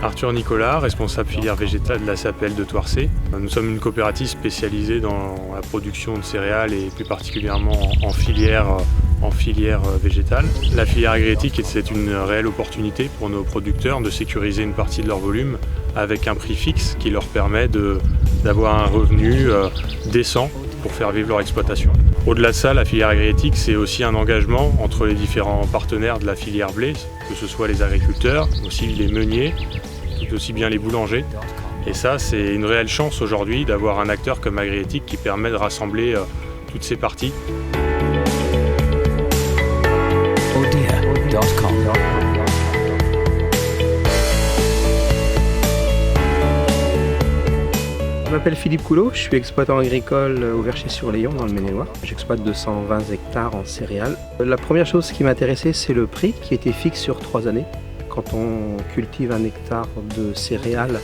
Arthur Nicolas, responsable filière végétale de la SAPL de Thouarcé. Nous sommes une coopérative spécialisée dans la production de céréales et plus particulièrement en filière végétale. La filière agréétique, c'est une réelle opportunité pour nos producteurs de sécuriser une partie de leur volume avec un prix fixe qui leur permet d'avoir un revenu décent pour faire vivre leur exploitation. Au-delà de ça, la filière agréétique, c'est aussi un engagement entre les différents partenaires de la filière blé, que ce soit les agriculteurs, aussi les meuniers, tout aussi bien les boulangers. Et ça, c'est une réelle chance aujourd'hui d'avoir un acteur comme Agréétique qui permet de rassembler toutes ces parties. Je m'appelle Philippe Coulot, je suis exploitant agricole au Vercher-sur-Léon dans le Maine-et-Loire. J'exploite 220 hectares en céréales. La première chose qui m'intéressait, c'est le prix qui était fixe sur 3 années. Quand on cultive un hectare de céréales,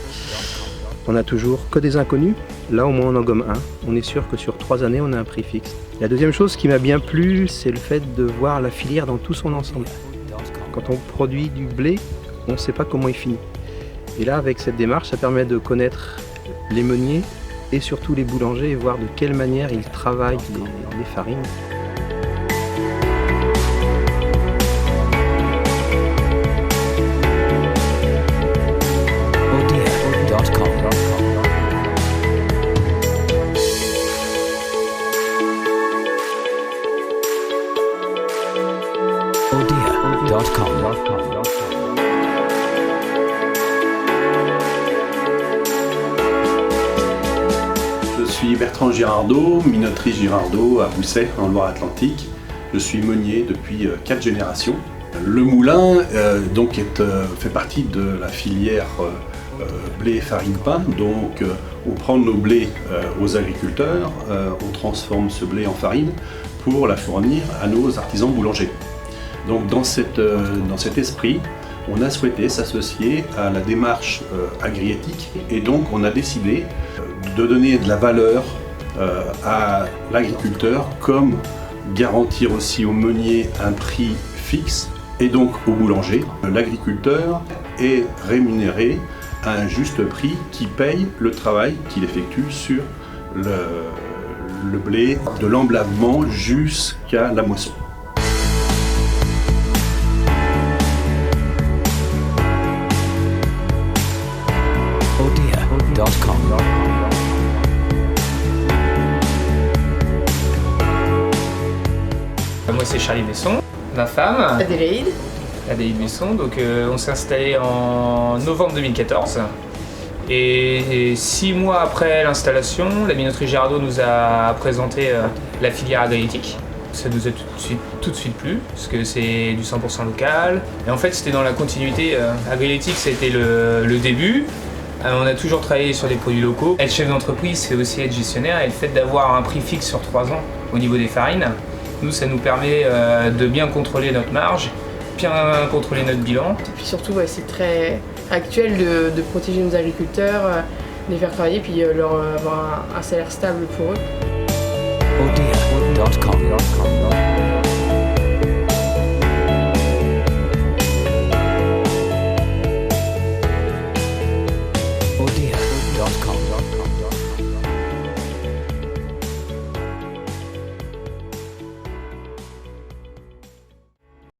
on n'a toujours que des inconnus. Là, au moins, on en gomme un. On est sûr que sur 3 années, on a un prix fixe. La deuxième chose qui m'a bien plu, c'est le fait de voir la filière dans tout son ensemble. Quand on produit du blé, on ne sait pas comment il finit. Et là, avec cette démarche, ça permet de connaître les meuniers et surtout les boulangers et voir de quelle manière ils travaillent les farines. Je suis Bertrand Girardot, minoterie Girardot à Bousset, en Loire-Atlantique. Je suis meunier depuis 4 générations. Le moulin fait partie de la filière blé farine pain. Donc on prend nos blés aux agriculteurs, on transforme ce blé en farine pour la fournir à nos artisans boulangers. Donc dans cet esprit, on a souhaité s'associer à la démarche agréétique et donc on a décidé de donner de la valeur à l'agriculteur comme garantir aussi au meunier un prix fixe et donc au boulanger. L'agriculteur est rémunéré à un juste prix qui paye le travail qu'il effectue sur le blé de l'emblavement jusqu'à la moisson. Moi c'est Charlie Besson, ma femme Adélaïde Besson, donc on s'est installé en novembre 2014 et 6 mois après l'installation, la minoterie Girardot nous a présenté la filière agréétique. Ça nous a tout de suite plu parce que c'est du 100% local et en fait c'était dans la continuité. Agréétique c'était le début. On a toujours travaillé sur des produits locaux. Être chef d'entreprise, c'est aussi être gestionnaire et le fait d'avoir un prix fixe sur 3 ans au niveau des farines, nous, ça nous permet de bien contrôler notre marge, bien contrôler notre bilan. Et puis surtout, c'est très actuel de protéger nos agriculteurs, les faire travailler, puis leur avoir un salaire stable pour eux.